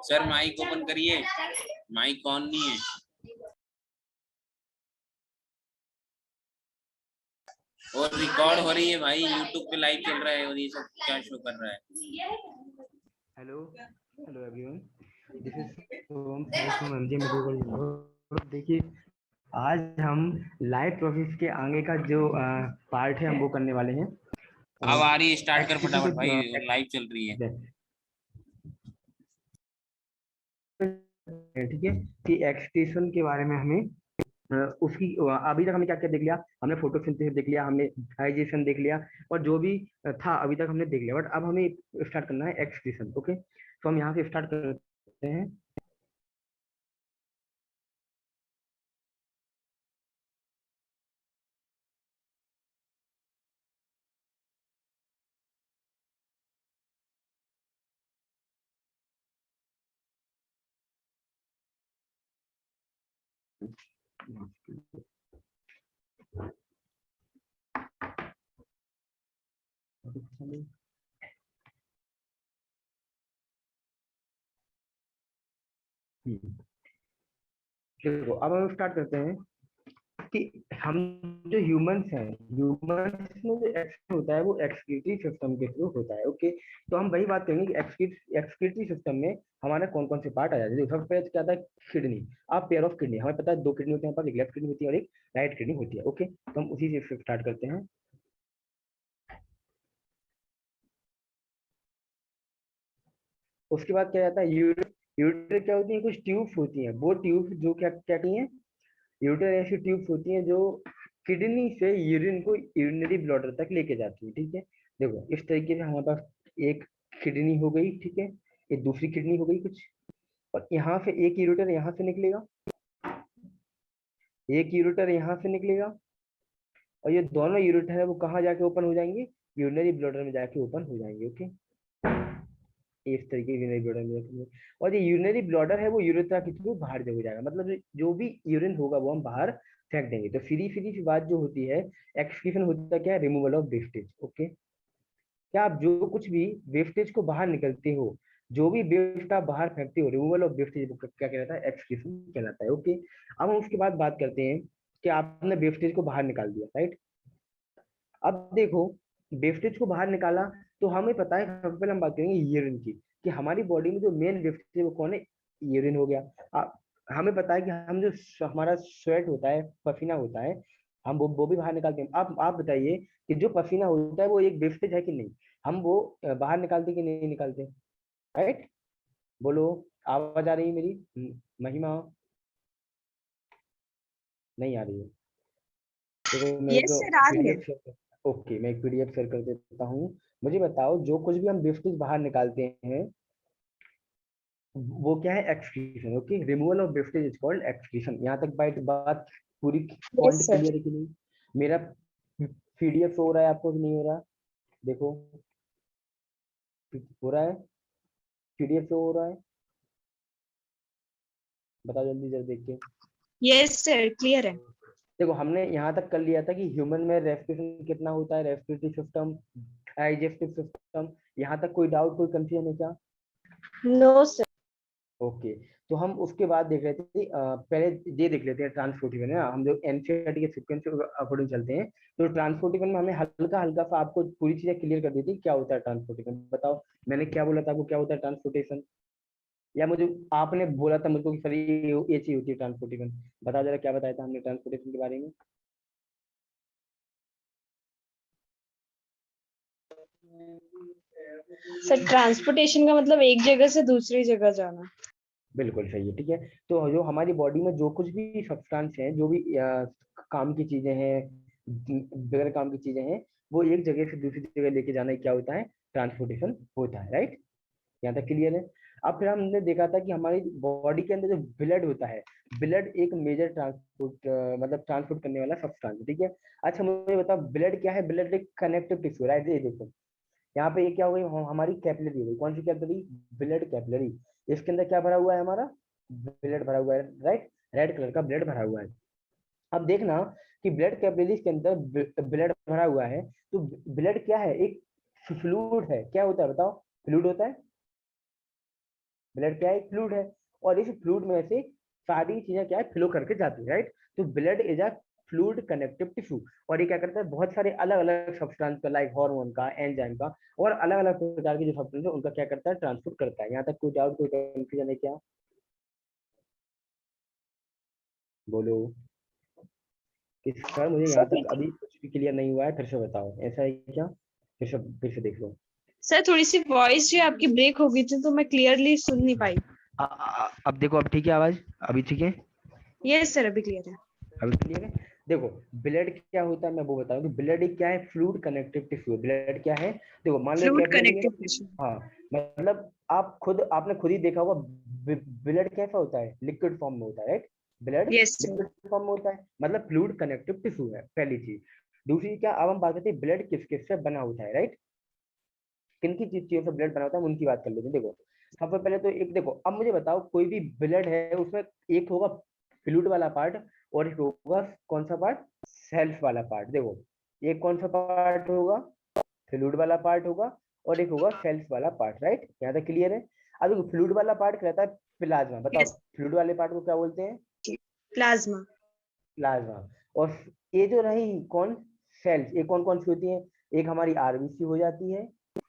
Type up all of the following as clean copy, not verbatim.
Sir mic open करिए, mic on नहीं है। और रिकॉर्ड हो रही है भाई, यूट्यूब पे लाइव चल रहा है और ये सब क्या शो कर रहा है। Hello hello everyone, this is Som from MJ medical. देखिए, आज हम लाइव प्रोसेस के आगे का जो पार्ट है हम वो करने वाले हैं। अब आ रही है, स्टार्ट कर एक्सक्रीशन फटाफट भाई, के लाइव चल रही है। ठीक है कि एक्सक्रीशन के बारे में हमें उसकी अभी तक हमने क्या क्या देख लिया। हमने फोटोसिंथेसिस देख लिया, हमने डाइजेशन देख लिया, और जो भी था अभी तक हमने देख लिया। बट अब हमें स्टार्ट करना है एक्सक्रीशन। ओके, तो हम यहाँ से स्टार्ट करते हैं। देखो, अब हम स्टार्ट करते हैं कि हम जो ह्यूमंस हैं, ह्यूमंस में जो एक्सक्रीशन होता है वो एक्सक्रीटरी सिस्टम के थ्रू होता है। ओके, तो हम वही बात करेंगे कि एक्सक्रीटरी सिस्टम में हमारा कौन कौन से पार्ट आ जाते हैं। सबसे पहले क्या आता है, किडनी। आप पेयर ऑफ किडनी, हमें पता है दो किडनी होते हैं, एक लेफ्ट किडनी होती है और एक राइट किडनी होती है। ओके, तो हम उसी से स्टार्ट करते हैं। उसके बाद क्या जाता है, यूरिन। यूरिन क्या होती है, कुछ ट्यूब्स होती हैं। वो ट्यूब्स जो क्या क्या की हैं, यूरिन ऐसी ट्यूब्स होती हैं जो किडनी से यूरिन को यूरिनरी ब्लॉडर तक लेके जाती है। ठीक है, देखो इस तरीके से हमारे पास एक किडनी हो गई। ठीक है, एक दूसरी किडनी हो गई कुछ, और यहाँ से एक यूरेटर यहाँ से निकलेगा, एक यूरेटर यहाँ से निकलेगा, और ये दोनों यूरेटर है वो कहाँ जाके ओपन हो जाएंगे, यूरिनरी ब्लॉडर में जाके ओपन हो जाएंगे। ओके, इस तरीके यूरिनरी ब्लॉडर में जाके, और ये यूरिनरी ब्लॉडर है वो यूरेथ्रा के थ्रू बाहर हो जाएगा। मतलब जो भी यूरिन होगा वो हम बाहर फेंक देंगे। तो सीधी सीधी सी बात जो होती है, एक्सक्रीशन होता है क्या, रिमूवल ऑफ वेस्टेज। ओके, क्या आप जो कुछ भी वेस्टेज को बाहर निकलते हो, जो भी वेस्ट आप बाहर फेंकते हो, रिमूवल ऑफ वेस्टेज क्या कहलाता है, एक्सक्रीशन कहलाता है। ओके, अब हम उसके बाद बात करते हैं कि आपने वेस्टेज को बाहर निकाल दिया, राइट। अब देखो, वेस्टेज को बाहर निकाला तो हमें पता है, सबसे पहले हम बात करेंगे यूरिन की, कि हमारी बॉडी में जो मेन वेस्टेज है वो कौन है, यूरिन हो गया। हमें पता है कि हम जो हमारा स्वेट होता है, पसीना होता है, हम वो भी बाहर निकालते हैं। आप बताइए कि जो पसीना होता है वो एक वेस्टेज है कि नहीं, हम वो बाहर निकालते कि नहीं निकालते, राइट। बोलो, आवाज आ रही है मेरी, महिमा? नहीं आ रही है? देखो मैं एक यस सर, आ रही है। पीडीएफ शेयर, ओके मैं एक पीडीएफ शेयर कर देता हूँ। मुझे बताओ, जो कुछ भी हम वेस्टेज बाहर निकालते हैं वो क्या है, excretion. Okay, removal of wastage is called excretion. यहाँ तक बात बात पूरी यस पॉइंट सर। क्लियर है कि नहीं? मेरा पीडीएफ हो रहा है आपको कि नहीं हो रहा? देखो, हो रहा है, पीडीएफ हो रहा है, बताओ जल्दी जल्दी देख के। यस सर, क्लियर है। देखो, हमने यहाँ तक कर लिया था कि ह्यूमन में रेस्पिरेशन कितना होता है, रेस्पिरेटरी सिस्टम, डाइजेस्टिव सिस्टम। यहाँ तक कोई डाउट, कोई कंफ्यूजन है क्या? No sir. ओके, तो हम उसके बाद देख रहे थे, पहले ये देख लेते हैं ट्रांसपोर्टिवन है ना, हम जो एनसीईआरटी के सीक्वेंस के अकॉर्डिंग चलते हैं। तो ट्रांसपोर्टिवन में हमने हल्का हल्का सा आपको पूरी चीजें क्लियर कर दी थी, क्या होता है ट्रांसपोर्टिवन। बताओ, मैंने क्या बोला था आपको, क्या होता है ट्रांसपोर्टेशन, या मुझे आपने बोला था मुझको कि सर ये चीज होती है ट्रांसपोर्टेशन। बताओ जरा, क्या बताया था हमने ट्रांसपोर्टेशन के बारे में? सर, ट्रांसपोर्टेशन का मतलब एक जगह से दूसरी जगह जाना। बिल्कुल सही है, ठीक है। तो जो हमारी बॉडी में जो कुछ भी सब्सटेंस है, जो भी काम की चीजें हैं, बगैर काम की चीजें हैं, वो एक जगह से दूसरी जगह लेके जाना, क्या होता है, ट्रांसपोर्टेशन होता है, राइट। यहाँ तक क्लियर है? अब फिर हमने देखा था कि हमारी बॉडी के अंदर जो ब्लड होता है, ब्लड एक मेजर ट्रांसपोर्ट मतलब ट्रांसपोर्ट करने वाला सब्सटेंस है, ठीक है। अच्छा मुझे बताओ, ब्लड क्या है, ब्लड एक कनेक्टिव टिश्यू, राइट। ये देखो, यहाँ पे ये क्या हो गई, हमारी कैपिलरी हो गई। कौन सी कैपिलरी, ब्लड कैपिलरी। इसके अंदर क्या भरा हुआ है, हमारा ब्लड भरा हुआ है, राइट। रेड कलर का ब्लड भरा हुआ है। अब देखना कि ब्लड कैपिलरीज के अंदर ब्लड भरा हुआ है, तो ब्लड क्या है, एक फ्लूइड है। क्या होता है बताओ, फ्लूइड होता है। ब्लड क्या है, फ्लूइड है, और इस फ्लूइड में से सारी चीजें क्या है, फ्लो करके जाती है, राइट। तो blood is a fluid connective tissue, और ये क्या करता है, बहुत सारे अलग अलग सब्सटेंस का, लाइक हार्मोन का, एंजाइम का, और अलग अलग प्रकार के जो सब्सटेंस है उनका क्या करता है, ट्रांसपोर्ट करता है। यहाँ तक कोई डाउट, कोई कंफ्यूजन है क्या? बोलो कि सर मुझे यहाँ तक सर अभी कुछ भी क्लियर नहीं हुआ है, फिर से बताओ, ऐसा है क्या? फिर से देख लो। सर थोड़ी सी वॉइस जो है आपकी ब्रेक हो गई थी तो मैं क्लियरली सुन नहीं पाई। अब देखो, अब ठीक है आवाज? अभी ठीक है? यस सर अभी क्लियर है। अभी क्लियर है? देखो, ब्लड क्या होता है मैं वो बताऊं कि ब्लड क्या है, फ्लूइड कनेक्टिव टिश्यू। ब्लड क्या है, देखो मान लो फ्लूइड कैपिलरी है कनेक्टिव ना। टिश्यू। हाँ, मतलब आपने खुद ही देखा होगा ब्लड कैसा होता है, लिक्विड फॉर्म में होता है, right. Blood yes sir. Liquid form में होता है, मतलब फ्लूइड कनेक्टिव टिश्यू है, पहली चीज। दूसरी क्या, अब हम बात करते हैं ब्लड किस किस से बना होता है, राइट। किन की चीजों से ब्लड बना होता है उनकी बात कर लेते हैं। देखो, सबसे पहले तो एक देखो, अब मुझे बताओ कोई भी ब्लड है उसमें एक होगा फ्लूइड वाला पार्ट, और एक होगा कौन सा पार्ट, सेल्फ वाला पार्ट। देखो, एक कौन सा पार्ट होगा, फ्लूइड वाला पार्ट होगा, और एक होगा सेल्फ वाला पार्ट, राइट। यहाँ तक क्लियर है? अब देखो, फ्लूइड वाला पार्ट रहता है प्लाज्मा। बताओ यस। फ्लूइड वाले पार्ट को क्या बोलते हैं? प्लाज्मा। प्लाज्मा। और ये जो रही कौन, सेल्स, ये कौन कौन सी होती है? एक हमारी आरबीसी हो जाती है,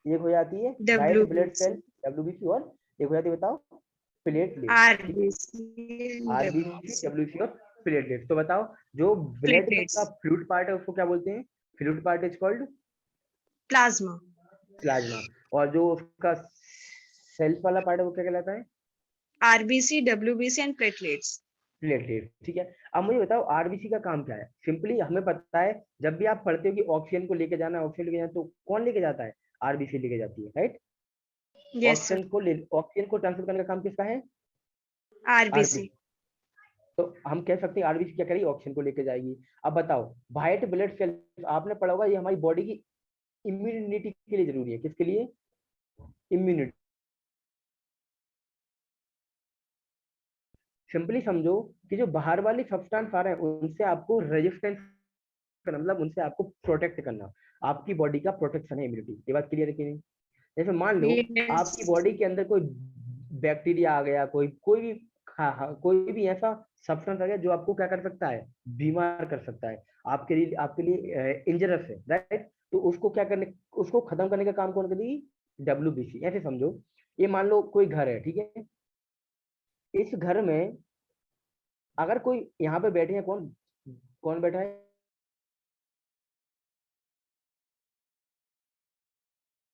एक हो जाती है white blood WBC. Cell, WBC, और एक हो जाती है, बताओ, प्लेटलेट। ठीक है, आरबीसी आरबीसी, डब्ल्यूबीसी। डब्ल्यूबीसी और प्लेटलेट। तो बताओ, जो ब्लड प्लेटलेट्स। का फ्लूइड पार्ट है उसको क्या बोलते हैं? Fluid part is called plasma. Plasma, और जो उसका सेल्फ वाला पार्ट है वो क्या कहलाता है? RBC WBC and platelets. Platelet. ठीक है, अब मुझे बताओ आरबीसी का काम क्या है। सिंपली हमें पता है, जब भी आप पढ़ते हो कि ऑक्सीजन को लेके जाना है, ऑक्सीजन लेके जाना है, तो कौन लेके जाता है? आरबीसी लेके जाती है, राइट। Yes sir. ऑक्सीजन को ट्रांसफर करने का काम किसका है? आरबीसी। आरबीसी। तो हम कह सकते हैं आरबीसी क्या करेगी, ऑक्सीजन को लेके जाएगी। अब बताओ, व्हाइट ब्लड सेल, आपने पढ़ा होगा, ये हमारी बॉडी की इम्यूनिटी के लिए जरूरी है। किसके लिए? इम्यूनिटी। सिंपली समझो कि जो बाहर वाली सब्सटेंस आ रहे हैं उनसे आपको रेजिस्टेंस करना, मतलब उनसे आपको प्रोटेक्ट करना, आपकी बॉडी का प्रोटेक्शन है इम्यूनिटी। ये बात क्लियर है कि नहीं? जैसे मान लो यस। आपकी बॉडी के अंदर कोई बैक्टीरिया आ गया, कोई कोई भी, हाँ कोई भी ऐसा सब्सटेंस आ गया जो आपको क्या कर सकता है, बीमार कर सकता है, आपके लिए इंजरस है, राइट। तो उसको क्या करने, उसको खत्म करने का काम कौन करेगी? डब्ल्यूबीसी। ऐसे समझो, ये मान लो कोई घर है, ठीक है, इस घर में अगर कोई यहाँ पे बैठे हैं, कौन कौन बैठा है?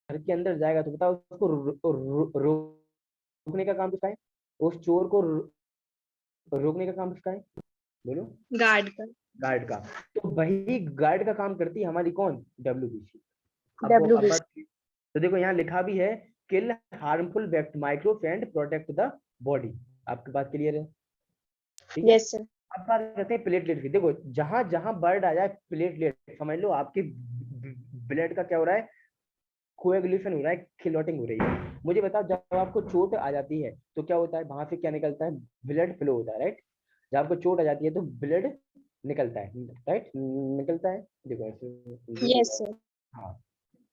घर के अंदर जाएगा तो बताओ उसको रोकने का काम किसका है? उस चोर को रोकने का काम किसका है? बोलो। गार्ड का। गार्ड का। तो वही गार्ड का काम करती है हमारी कौन? डब्ल्यूबीसी। अब डब्ल्यूबीसी। बात, तो देखो यहाँ लिखा भी है, kill harmful microbes and protect the body. आपकी बात क्लियर है? ठीक है। Yes sir. अब बात करते हैं प्लेटलेट की। देखो, जहां जहां बर्ड आ जाए, प्लेटलेट समझ लो आपकी ब्लड का क्या हो रहा है, कोएगुलेशन हो रहा है, क्लॉटिंग हो रही है। मुझे बताओ, जब आपको चोट आ जाती है तो क्या होता है, वहां से क्या निकलता है? ब्लड फ्लो होता है, राइट। जब आपको चोट आ जाती है तो ब्लड निकलता है, राइट, निकलता है। देखो ऐसे, यस सर। हाँ,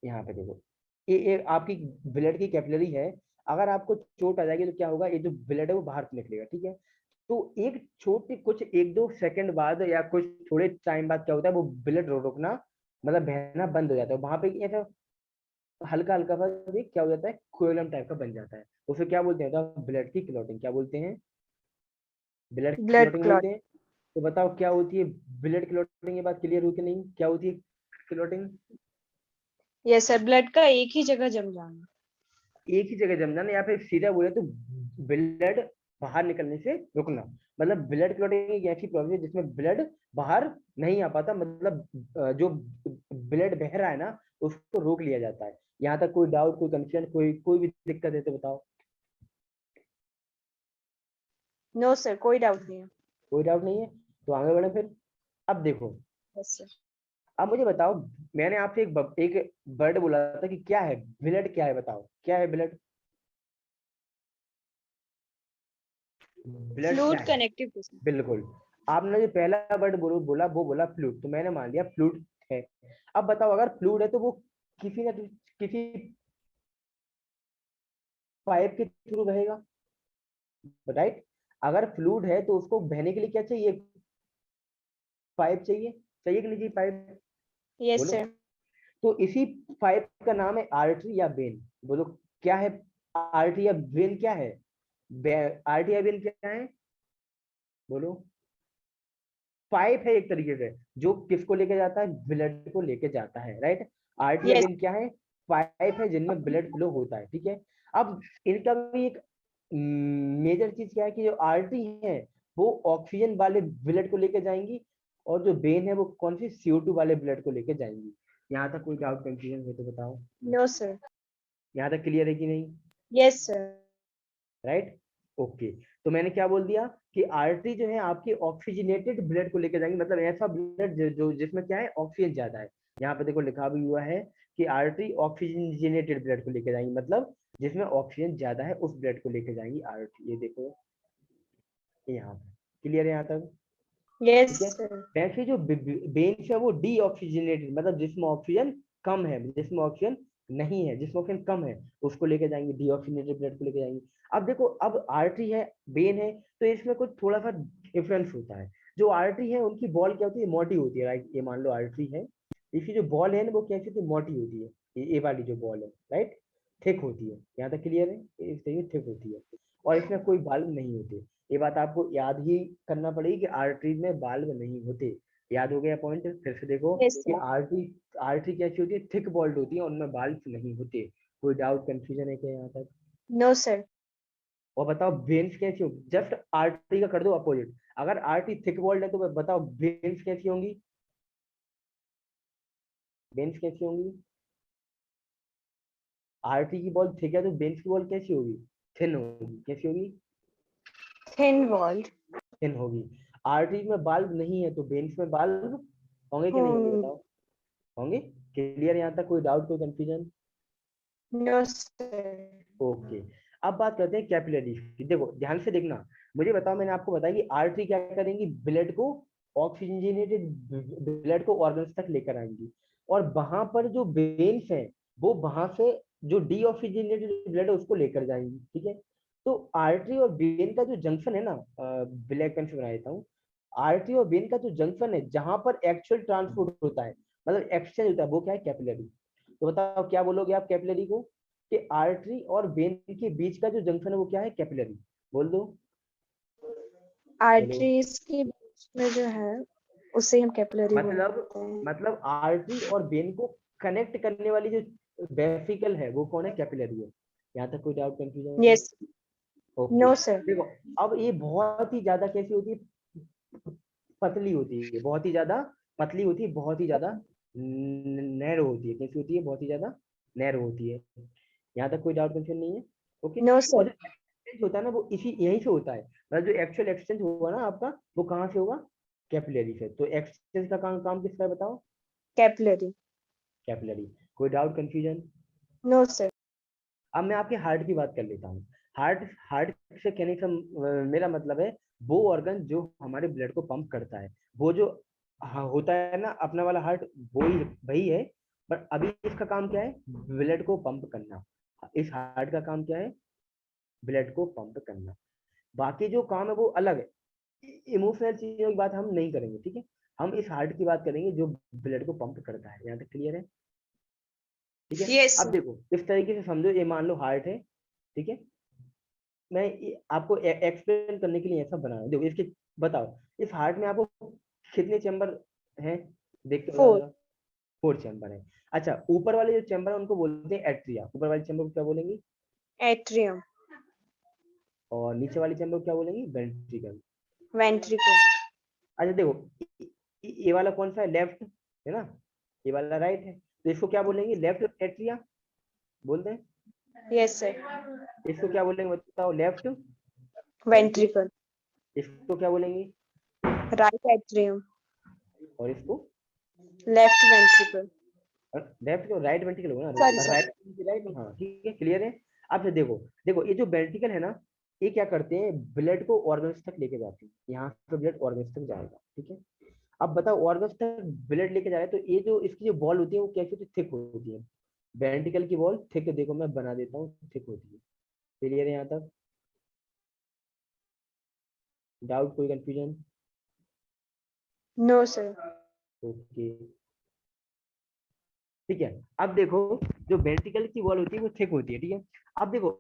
यहाँ पे देखो, ये आपकी ब्लड की कैपिलरी है। अगर आपको चोट आ जाएगी तो क्या होगा, ये जो ब्लड है वो बाहर से निकलेगा, ठीक है। तो एक छोटे कुछ एक दो सेकंड बाद या कुछ थोड़े टाइम बाद क्या होता है, वो ब्लड रोकना, मतलब बहना बंद हो जाता है। वहां पे ऐसा हल्का हल्का सा ये क्या हो जाता है, कोएगुलम टाइप का बन जाता है। उसे क्या बोलते हैं, तो ब्लड की क्लॉटिंग क्या बोलते हैं? ब्लड की ब्लड क्लॉटिंग क्लॉट। बोलते हैं। तो बताओ क्या होती है ब्लड क्लॉटिंग? ये बात क्लियर हुई कि नहीं, क्या होती है क्लॉटिंग? यस सर ब्लड का एक ही जगह जम जाना। एक ही जगह जम जाना, या फिर सीधा बोले तो ब्लड बाहर निकलने से रुकना। मतलब ब्लड क्लॉटिंग एक ऐसी प्रॉब्लम है जिसमें ब्लड बाहर नहीं आ पाता, मतलब जो ब्लड बह रहा है ना उसको रोक लिया जाता है। यहाँ तक कोई डाउट, कोई कंफ्यूजन, कोई कोई भी दिक्कत है तो बताओ। नो सर कोई डाउट नहीं है। कोई डाउट नहीं है, तो आगे बढ़े फिर। अब देखो, यस सर। अब मुझे बताओ, मैंने आपसे एक वर्ड बोला था कि क्या है ब्लड, क्या है बताओ, क्या है ब्लड? ब्लड क्या फ्लूइड है? Connective tissue. बिल्कुल। आपने जो पहला वर्ड बोला वो बोला फ्लूइड, तो मैंने मान लिया फ्लूइड है। अब बताओ, अगर फ्लूइड है तो वो किसी न किसी पाइप के थ्रू बहेगा, राइट। अगर फ्लूइड है तो उसको बहने के लिए क्या चाहिए, पाइप चाहिए, चाहिए कि नहीं चाहिए पाइप, यस बोलो। सर। तो इसी पाइप का नाम है आर्टरी या वेन, बोलो क्या है, आर्टरी या वेन क्या है, आर्टरी या वेन क्या है, बोलो। पाइप है एक तरीके से, जो किसको लेके जाता है, ब्लड को लेके जाता है, राइट। आर्टरी या यस। वेन क्या है, पाइप है जिनमें ब्लड फ्लो होता है, ठीक है। अब इनका भी एक मेजर चीज क्या है कि जो आर्टरी है वो ऑक्सीजन वाले ब्लड को लेके जाएंगी, और जो वेन है वो कौन सी, CO2 वाले ब्लड को लेके जाएंगी। यहाँ तक कोई डाउट कंफ्यूजन हो तो बताओ। No sir. यहाँ तक क्लियर है कि नहीं, यस सर। राइट। ओके, तो मैंने क्या बोल दिया कि आर्टरी जो है आपकी ऑक्सीजनेटेड ब्लड को लेकर जाएंगे, मतलब ऐसा ब्लड जो जिसमें क्या है, ऑक्सीजन ज्यादा है। यहाँ पे देखो लिखा भी हुआ है कि आर्टरी ऑक्सीजनेटेड ब्लड को लेकर जाएंगी, मतलब जिसमें ऑक्सीजन ज्यादा है उस ब्लड को लेकर जाएंगी आर्टरी। ये देखो यहाँ पे क्लियर है यहाँ तक, यस ठीक है। सर। वैसे जो वेन्स है वो डी ऑक्सीजनेटेड, मतलब जिसमें ऑक्सीजन कम है, जिसमें ऑक्सीजन नहीं है, जिसमें ऑक्सीजन कम है उसको लेके जाएंगे, डी ऑक्सीजनेटेड ब्लड को लेके जाएंगे। अब देखो, अब आर्टरी है, वेन है, तो इसमें कुछ थोड़ा सा डिफरेंस होता है। जो आर्टरी है उनकी बॉल क्या होती है, मोटी होती है, राइट। ये मान लो आर्टरी है, इसकी जो बॉल है ना वो कैसी होती है, मोटी होती है। ये वाली जो बॉल है, राइट, थिक होती है। यहाँ तक क्लियर है, इस तरीके थिक होती है, और इसमें कोई बाल्ब नहीं होते। ये बात आपको याद ही करना पड़ेगी कि आर्टरीज में बाल्ब नहीं होते। याद हो गया पॉइंट, फिर से देखो यस कि सर। आर्टरी, आर्टरी कैसी होती है, थिक बॉल्ड होती है, उनमें बाल्ब नहीं होते। कोई डाउट कंफ्यूजन है क्या यहाँ तक। No sir. और बताओ वेन्स कैसी होगी, जस्ट आर्टरी का कर दो अपोजिट। अगर आर्टरी थिक बॉल्ड है तो बताओ वेन्स कैसी होंगी, वेन्स कैसी होंगी। आर्टरी की बॉल थिक है तो वेन्स की बॉल कैसी होगी, थिन होगी, कैसी होगी, थिन वॉल्ड। थिन होगी। आर्टरी में बाल्ब नहीं है तो वेन्स में बाल्ब होंगे कि नहीं होंगे, बताओ। होंगे। क्लियर, यहाँ तक कोई डाउट कोई कंफ्यूजन। No sir. ओके, अब बात करते हैं कैपिलरीज की। देखो ध्यान से देखना, मुझे बताओ, मैंने आपको बताया कि आर्टरी क्या करेंगी, ब्लड को, ऑक्सीजनेटेड ब्लड को ऑर्गन्स तक लेकर आएंगी, और वहां पर जो वेन्स है वो वहां से जो डीऑक्सीजनेटेड ब्लड है उसको लेकर जाएंगी, ठीक है। तो आर्टरी और वेन का जो जंक्शन है ना, ब्लैक पेन से बना देता हूँ। आर्टरी और वेन का जो जंक्शन है जहां पर एक्चुअल ट्रांसपोर्ट होता है, मतलब एक्सचेंज होता है, वो क्या है, कैपिलरी। तो बताओ क्या बोलोगे आप कैपिलरी को, कि आर्टरी और वेन के बीच का जो जंक्शन है वो क्या है, कैपिलरी। बोल दो, बोलो। आर्टरीज के बीच में जो है उसे हम कैपिलरी मतलब बोलते हैं। मतलब आर्टरी और वेन को कनेक्ट करने वाली जो वेसिकल है वो कौन है, कैपिलरी है। यहाँ तक कोई डाउट कंफ्यूजन है। यस। Okay, no sir. देखो, अब ये बहुत ही ज्यादा कैसी होती है, पतली होती है, बहुत ही ज्यादा पतली होती है, बहुत ही ज्यादा नैरो होती है, कैसी होती है, बहुत ही ज्यादा नैरो होती है। यहाँ तक कोई डाउट कंफ्यूजन नहीं है। ओके, नो और सर। जो एक्सचेंज होता है ना वो इसी यहीं से होता है, मतलब जो एक्चुअल एक्सचेंज होगा ना आपका, वो कहाँ से होगा, कैपिलरी से। तो एक्सचेंज का काम किसका है, बताओ, कैपिलरी। कैपिलरी। कोई डाउट कंफ्यूजन। No sir. अब मैं आपके हार्ट की बात कर लेता हूँ। हार्ट, हार्ट से कहने का मेरा मतलब है वो ऑर्गन जो हमारे ब्लड को पंप करता है, वो जो होता है ना अपना वाला हार्ट, वही वही है। पर अभी इसका काम क्या है, ब्लड को पंप करना। इस हार्ट का काम क्या है, ब्लड को पंप करना। बाकी जो काम है वो अलग है, इमोशनल चीजों की बात हम नहीं करेंगे, ठीक है। हम इस हार्ट की बात करेंगे जो ब्लड को पंप करता है। यहाँ तक क्लियर है, ठीक है। यस। अब देखो इस तरीके से समझो, ये मान लो हार्ट है, ठीक है। मैं आपको एक्सप्लेन करने के लिए ऐसा बना रहा हूँ, देखो इसके, बताओ इस हार्ट में आपको कितने चैम्बर हैं, देख के बताओ 4। जरा। 4 चैम्बर है। अच्छा, ऊपर वाले जो चैम्बर है उनको बोलते हैं एट्रिया, ऊपर वाले चैम्बर को क्या बोलेंगे, एट्रियम। और नीचे वाले चैम्बर को क्या बोलेंगे, वेंट्रिकल। वेंट्रिकल। अच्छा देखो, ये वाला कौन सा है, लेफ्ट है ना, ये वाला राइट है, तो इसको क्या बोलेंगे, लेफ्ट एट्रिया बोलते हैं। Yes sir. इसको क्या बोलेंगे बताओ, लेफ्ट वेंट्रिकल। वेंट्रिकल। इसको क्या बोलेंगे, राइट एट्रियम। और इसको, लेफ्ट वेंट्रिकल। लेफ्ट को राइट वेंट्रिकल होगा सॉरी ना, सॉरी। राइट, राइट, हाँ ठीक है, क्लियर है। अब से देखो, देखो ये जो वेंट्रिकल है ना, ये क्या करते हैं, ब्लड को ऑर्गन्स तक लेके जाते हैं, यहाँ से ब्लड ऑर्गन्स तक जाएगा, ठीक है। अब बताओ ऑर्गन्स तक ब्लड लेके जा रहा है, तो ये जो इसकी जो बॉल होती है वो कैसी होती है, थिक होती है। वेंट्रिकल की बॉल थिक, देखो मैं बना देता हूँ, थिक होती है। क्लियर है यहाँ तक। डाउट, कोई कंफ्यूजन? No sir. ओके, ठीक है। अब देखो, जो वेंट्रिकल की वॉल होती है वो थिक होती है, ठीक है। अब देखो,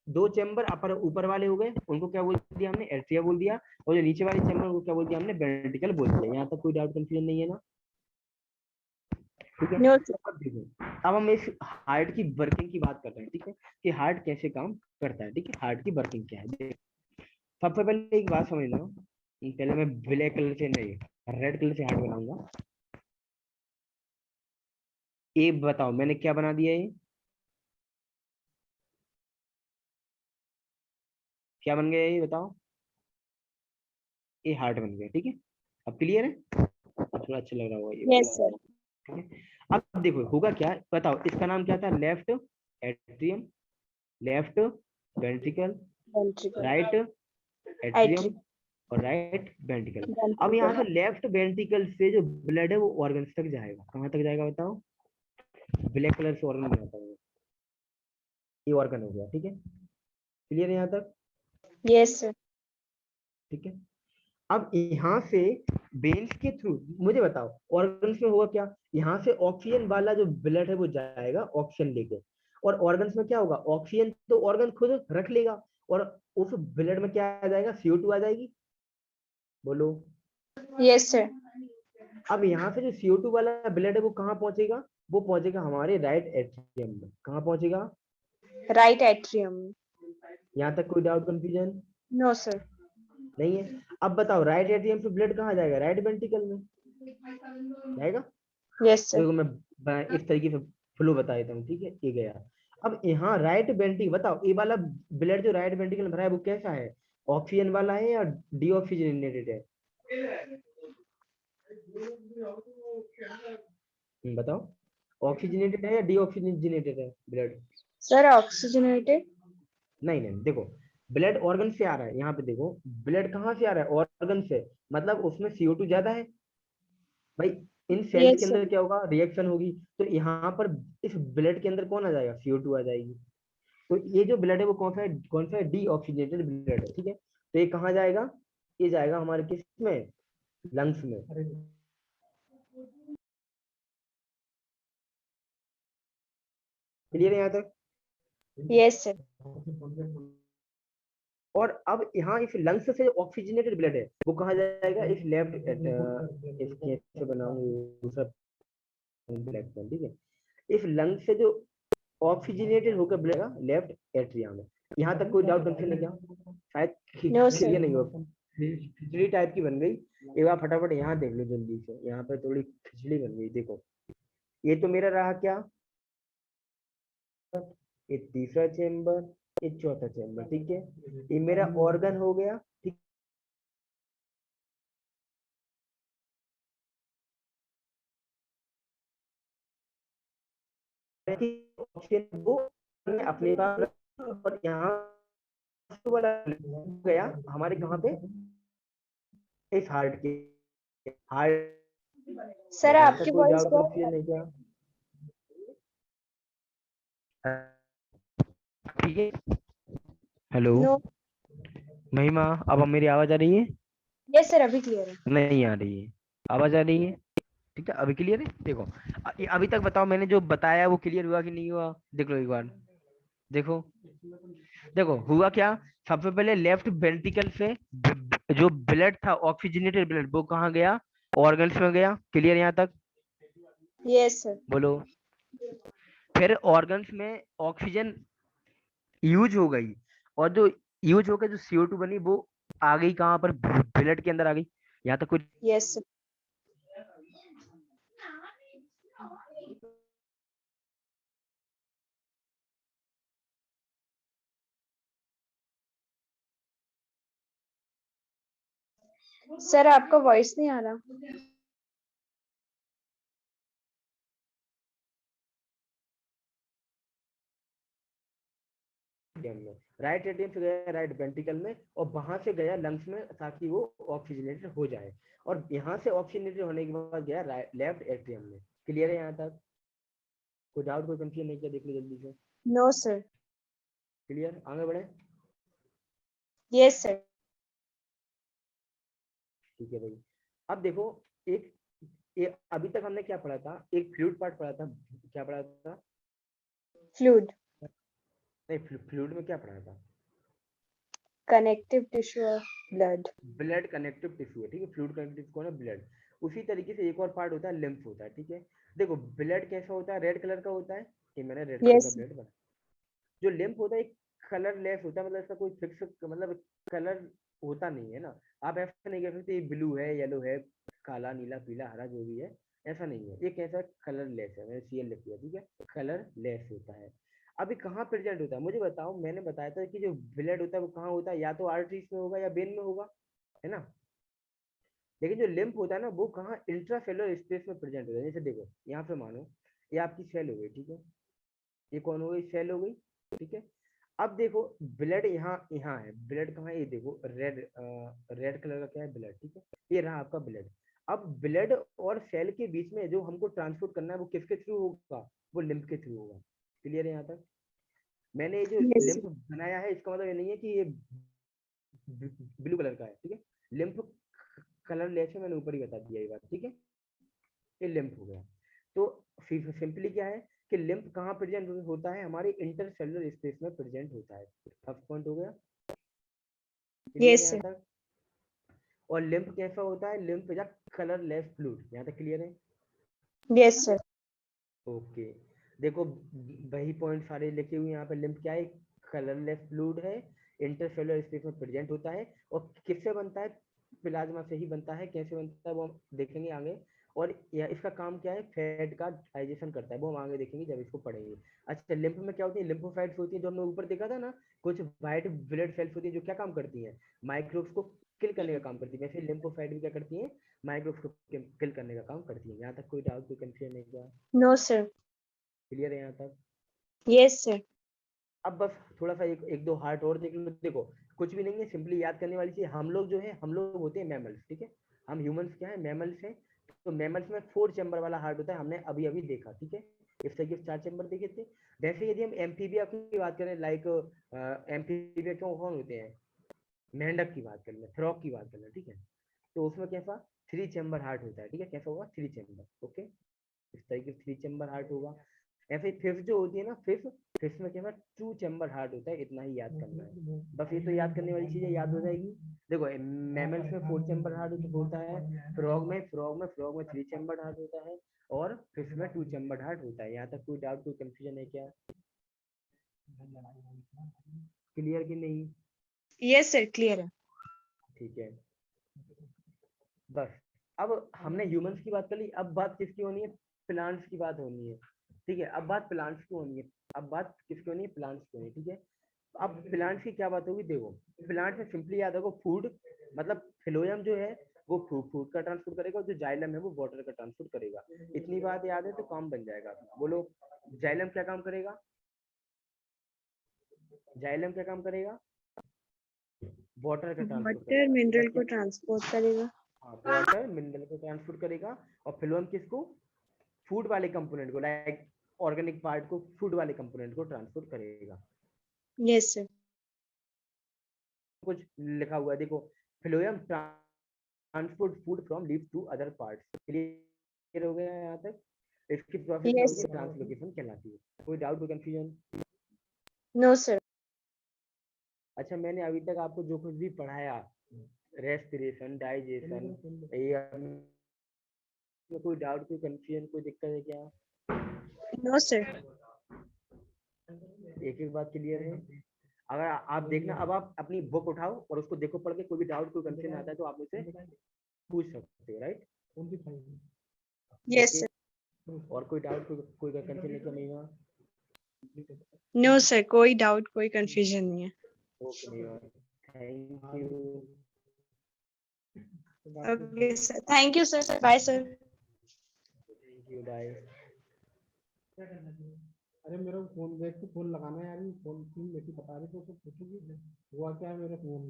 दो चैम्बर अपर ऊपर वाले हो गए, उनको क्या बोल दिया हमने, एट्रिया बोल दिया। और जो नीचे वाले चैम्बर को क्या बोल दिया हमने, वेंट्रिकल बोल दिया। यहाँ तक कोई डाउट कंफ्यूजन नहीं है ना? ठीक है। No sir. अब देखो, अब हम इस हार्ट की वर्किंग की बात कर रहे हैं, ठीक है, कि हार्ट कैसे काम करता है, ठीक है, हार्ट की वर्किंग क्या है। सबसे पहले एक बात समझना, पहले मैं ब्लैक कलर से नहीं, रेड कलर से हार्ट बनाऊंगा। ये बताओ मैंने क्या बना दिया, ये क्या बन गया, ये बताओ। ये हार्ट बन गया, ठीक है। अब क्लियर है? अब थोड़ा अच्छा लग रहा होगा ये यस वाला, सर। ठीक है। अब देखो होगा क्या, बताओ, इसका नाम क्या था, left atrium, left ventricle, ventricle. Right atria. Atrium, और राइट वेंट्रिकल। अब यहाँ वेंट्रिकल। से लेफ्ट वेंट्रिकल से जो ब्लड है वो ऑर्गन्स तक जाएगा। कहाँ तक जाएगा बताओ? ब्लैक कलर से ऑर्गन बनाता है, ये ऑर्गन हो गया, ठीक है। क्लियर है यहाँ तक? Yes sir. ठीक है। अब यहाँ से वेन्स के थ्रू मुझे बताओ, ऑर्गन्स में होगा क्या, यहाँ से ऑक्सीजन वाला जो ब्लड है वो जाएगा ऑक्सीजन लेके, और ऑर्गन्स में क्या होगा, ऑक्सीजन तो ऑर्गन खुद रख लेगा, और उस ब्लड में क्या आ जाएगा, CO2 आ जाएगी। बोलो। Yes sir. अब यहाँ से जो CO2 वाला ब्लड है वो कहाँ पहुंचेगा, वो पहुंचेगा हमारे राइट एट्रियम में। कहाँ पहुंचेगा? Right atrium. यहाँ तक कोई डाउट कंफ्यूजन नो सर। नहीं है? अब बताओ, राइट एट्रियम से ब्लड कहाँ जाएगा, राइट वेंट्रिकल में जाएगा। Yes sir. देखो मैं इस तरीके से फ्लो बता देता हूँ, ठीक है। ये गया। अब यहाँ राइट वेंट्रिकल, बताओ ये वाला ब्लड जो राइट वेंट्रिकल में भरा है वो कैसा है, ऑक्सीजन वाला है या डीऑक्सीजनेटेड है? बताओ, ऑक्सीजनेटेड है या डीऑक्सीजनेटेड है ब्लड? Sir oxygenated. नहीं नहीं, देखो, ब्लड ऑर्गन से आ रहा है, यहाँ पे देखो, ब्लड कहाँ से आ रहा है, ऑर्गन से, मतलब उसमें CO2 ज्यादा है भाई। इन सेल्स के यस सर। अंदर क्या होगा, रिएक्शन होगी, तो यहाँ पर इस ब्लड के अंदर कौन आ जाएगा, CO2 आ जाएगी। तो ये जो ब्लड है वो कौन सा है, डीऑक्सीजनेटेड ब्लड है, ठीक है। तो ये कहाँ जाएगा, ये जाएगा हमारे किस में, लंग्स में। क्लियर है यहाँ तक? Yes sir. और अब यहाँ इस लंग्स से ऑक्सीजनेटेड ब्लड है वो कहाँ जाएगा, इस लेफ्ट, इसके से बनाऊंगा दूसरा ब्लैक पेन, ठीक है। इस लंग से जो ऑक्सीजनेटेड होकर ब्लड लेफ्ट एट्रियम में। यहाँ तक कोई डाउट कंफ्यूजन है क्या? शायद नो क्लियर सर। नहीं हो, खिचड़ी टाइप की बन गई। एक बार फटाफट यहाँ देख लो जल्दी से, यहाँ पर थोड़ी खिचड़ी बन गई। देखो, ये तो मेरा रहा क्या, ये तीसरा चेम्बर, ये चौथा चेम्बर, ठीक है। ये मेरा ऑर्गन हो गया, ठीक है। ऑक्सीजन को हमने अपने पास रखा, और यहाँ वाला गया हमारे कहाँ पे, इस हार्ट के, हार्ट। सर यहाँ आपकी तक कोई वॉइस डाउट बहुत। कंफ्यूजन है क्या? ठीक है। Hello no. महिमा, अब मेरी आवाज आ रही है? यस सर अभी क्लियर है। नहीं आ रही है, आवाज आ रही है? ठीक है, अभी क्लियर है। देखो, अभी तक बताओ मैंने जो बताया वो क्लियर हुआ कि नहीं हुआ, देख लो एक बार। देखो, देखो हुआ क्या, सबसे पहले लेफ्ट वेंट्रिकल से जो ब्लड था, ऑक्सीजनेटेड ब्लड, वो कहाँ गया, ऑर्गन्स में गया। क्लियर यहाँ तक? Yes sir. बोलो। फिर ऑर्गन्स में ऑक्सीजन यूज हो गई, और जो यूज होकर जो CO2 बनी वो आ गई कहाँ पर, ब्लड के अंदर आ गई। यहाँ तक कुछ? Yes sir. सर आपका वॉइस नहीं आ रहा। में राइट एट्रियम से गया राइट वेंट्रिकल में, और वहां से गया लंग्स में, ताकि वो ऑक्सीजनेटेड हो जाए, और यहाँ से ऑक्सीजनेटेड होने के बाद गया लेफ्ट एट्रियम में। क्लियर है यहाँ तक? कोई डाउट, कोई कंफ्यूजन नहीं किया, देख लो जल्दी से। No sir. क्लियर, आगे बढ़े। Yes sir. ठीक है भाई। अब देखो एक, अभी तक हमने क्या पढ़ा था, एक फ्लूइड पार्ट पढ़ा था, क्या पढ़ा था? फ्लूइड, नहीं, फ्लूइड में क्या पढ़ा था? कनेक्टिव टिश्यू और ब्लड। ब्लड कनेक्टिव टिश्यू है, ठीक है, फ्लूइड कनेक्टिव कौन है? ब्लड। उसी तरीके से एक और पार्ट होता है, लिम्फ होता है, ठीक है। देखो ब्लड कैसा होता है? रेड कलर का होता है, कि मैंने रेड कलर का यस, ब्लड बना। जो लिम्फ होता है एक कलरलेस होता है, मतलब इसका कोई फिक्स मतलब कलर होता नहीं है ना। आप ऐसा नहीं कह सकते ब्लू है, येलो है, काला, नीला, पीला, हरा, जो भी है, ऐसा नहीं है। ये कैसा है? कलरलेस है, मैंने सीएल लिख दिया, ठीक है, कलरलेस होता है। अभी कहाँ प्रेजेंट होता है मुझे बताओ? मैंने बताया था कि जो ब्लड होता है वो कहाँ होता है, या तो आर्टरीज में होगा या वेन में होगा, है ना। लेकिन जो लिम्फ होता है ना, वो कहाँ? इंट्रासेलुलर स्पेस में प्रेजेंट होता है। जैसे देखो यहाँ पे मानो ये आपकी सेल हो गई, ठीक है, ये कौन हो गई? सेल हो गई, ठीक है। अब देखो ब्लड यहाँ यहाँ है, ब्लड कहाँ है? ये देखो रेड, रेड कलर का क्या है? ब्लड, ठीक है, ये रहा आपका ब्लड। अब ब्लड और सेल के बीच में जो हमको ट्रांसपोर्ट करना है वो किसके थ्रू होगा? वो लिम्फ के थ्रू होगा। क्लियर है यहाँ तक? मैंने ये जो यस, लिम्फ बनाया है इसका मतलब ये नहीं है कि ये ब्लू कलर का है, ठीक है। लिम्फ कलर लेस है, मैंने ऊपर ही बता दिया ये बात, ठीक है। ये लिम्फ हो गया। तो सिंपली क्या है कि लिम्फ कहाँ प्रेजेंट होता है? हमारे इंटरसेलुलर स्पेस में प्रेजेंट होता है। फर्स्ट पॉइंट हो गया, क्लियर है यस यहाँ सर, तक? और लिम्फ कैसा होता है? लिम्फ या कलरलेस फ्लूइड, यहाँ तक क्लियर है? यस सर, ओके, देखो वही पॉइंट सारे लिखे हुए यहाँ पे। लिम्फ क्या है? कलरलेस फ्लूइड है, इंटरसेलुलर स्पेस में प्रेजेंट होता है, और किससे बनता है? प्लाज्मा से ही बनता है। कैसे बनता है वो हम देखेंगे आगे। और यह इसका काम क्या है? फैट का डाइजेशन करता है, वो हम आगे देखेंगे जब इसको पढ़ेंगे। अच्छा, लिम्फ में क्या होती है? लिम्फोसाइट्स होती है, जो हमने ऊपर देखा था ना, कुछ व्हाइट ब्लड सेल्स होती है जो क्या काम करती हैं? माइक्रोब्स को किल करने का काम करती है। वैसे लिम्फोसाइट भी क्या करती हैं? माइक्रोब्स को किल करने का काम करती है। यहाँ तक कोई डाउट, कोई कंफ्यूजन है क्या? नो सर, क्लियर है यहाँ तक? यस सर, अब बस थोड़ा सा एक दो हार्ट और देख लो। देखो कुछ भी नहीं है, सिंपली याद करने वाली चीज, हम लोग जो है, हम लोग होते हैं मैमल्स, ठीक है। हम ह्यूमंस क्या है? मैमल्स हैं। तो मैमल्स में 4 चैम्बर वाला हार्ट होता है, हमने अभी अभी देखा, ठीक है। इस तरीके से 4 चैम्बर देखे थे। वैसे यदि हम एम्फीबिया की बात करें, लाइक एम्फीबिया क्यों कौन होते हैं? मेंढक की बात कर लें, फ्रॉग की बात कर लें, ठीक है। तो उसमें कैसा? 3 चैम्बर हार्ट होता है, ठीक है। कैसा होगा? 3 चैम्बर, ओके। इस तरीके से 3 चैम्बर हार्ट होगा। ऐसे फिश जो होती है ना, फिश में क्या है? 2 चैम्बर हार्ट होता है, इतना ही याद करना है। बस ये तो याद करने वाली चीजें याद हो जाएगी। देखो मैमल्स में 4 चैम्बर हार्ट होता है, फ्रॉग में 3 चैम्बर हार्ट होता है, और फिश में 2 चैम्बर हार्ट होता है। यहाँ तक कोई डाउट, कोई कंफ्यूजन है क्या? क्लियर कि नहीं? यस सर, क्लियर है। ठीक है, बस। अब हमने ह्यूमंस की बात कर ली, अब बात किसकी होनी है? प्लांट्स की बात होनी है, ठीक है। अब बात प्लांट्स की होनी है, अब बात किसकी होनी है? प्लांट्स की होनी है, ठीक है। अब प्लांट्स की क्या बात होगी? देखो प्लांट में सिंपली याद रखो, फूड, मतलब फिलोयम जो है वो फूड का ट्रांसपोर्ट करेगा, और जो जाइलम है वो वाटर का ट्रांसपोर्ट करेगा। इतनी बात याद है तो काम बन जाएगा अपना। बोलो जाइलम क्या काम करेगा? जाइलम क्या काम करेगा? वाटर का ट्रांसपोर्ट वाटर करेगा। मिनरल को या ट्रांसपोर्ट करेगा। हाँ, वाटर मिनरल को ट्रांसपोर्ट करेगा। और फिलोयम किसको? फूड वाले कंपोनेंट को, लाइक ऑर्गेनिक पार्ट को, फूड वाले कंपोनेंट को ट्रांसपोर्ट करेगा। यस सर, कुछ लिखा हुआ है देखो, phloem transport food from leaf to other parts. Clear हो गया यहाँ तक? इसकी प्रोसेस क्या होती यस, है? ट्रांसलोकेशन कहलाती है। कोई डाउट, कोई कंफ्यूजन? नो सर, अच्छा, मैंने अभी तक आपको जो कुछ भी पढ़ाया, रेस्पिरेशन, डाइजेशन, कोई डाउट, कोई कंफ्यूजन, कोई दिक्कत है क्या? नो सर, एक एक बात क्लियर है? अगर आप देखना, अब आप अपनी बुक उठाओ और उसको देखो पढ़ के, कोई भी डाउट, कोई कंफ्यूजन आता है तो आप मुझसे पूछ सकते हो, राइट? यस ओके, सर, और कोई डाउट, कोई कंफ्यूजन तो नहीं हुआ? नो सर, कोई डाउट, कोई कंफ्यूजन नहीं है। ओके, नहीं हुआ। Thank you. Okay sir, thank you sir, bye sir. Thank you, bye. अरे मेरा फोन देख के फोन लगाना है यार, ये फोन की मेरी बता रही तो उसको पूछूंगी हुआ क्या है मेरे फोन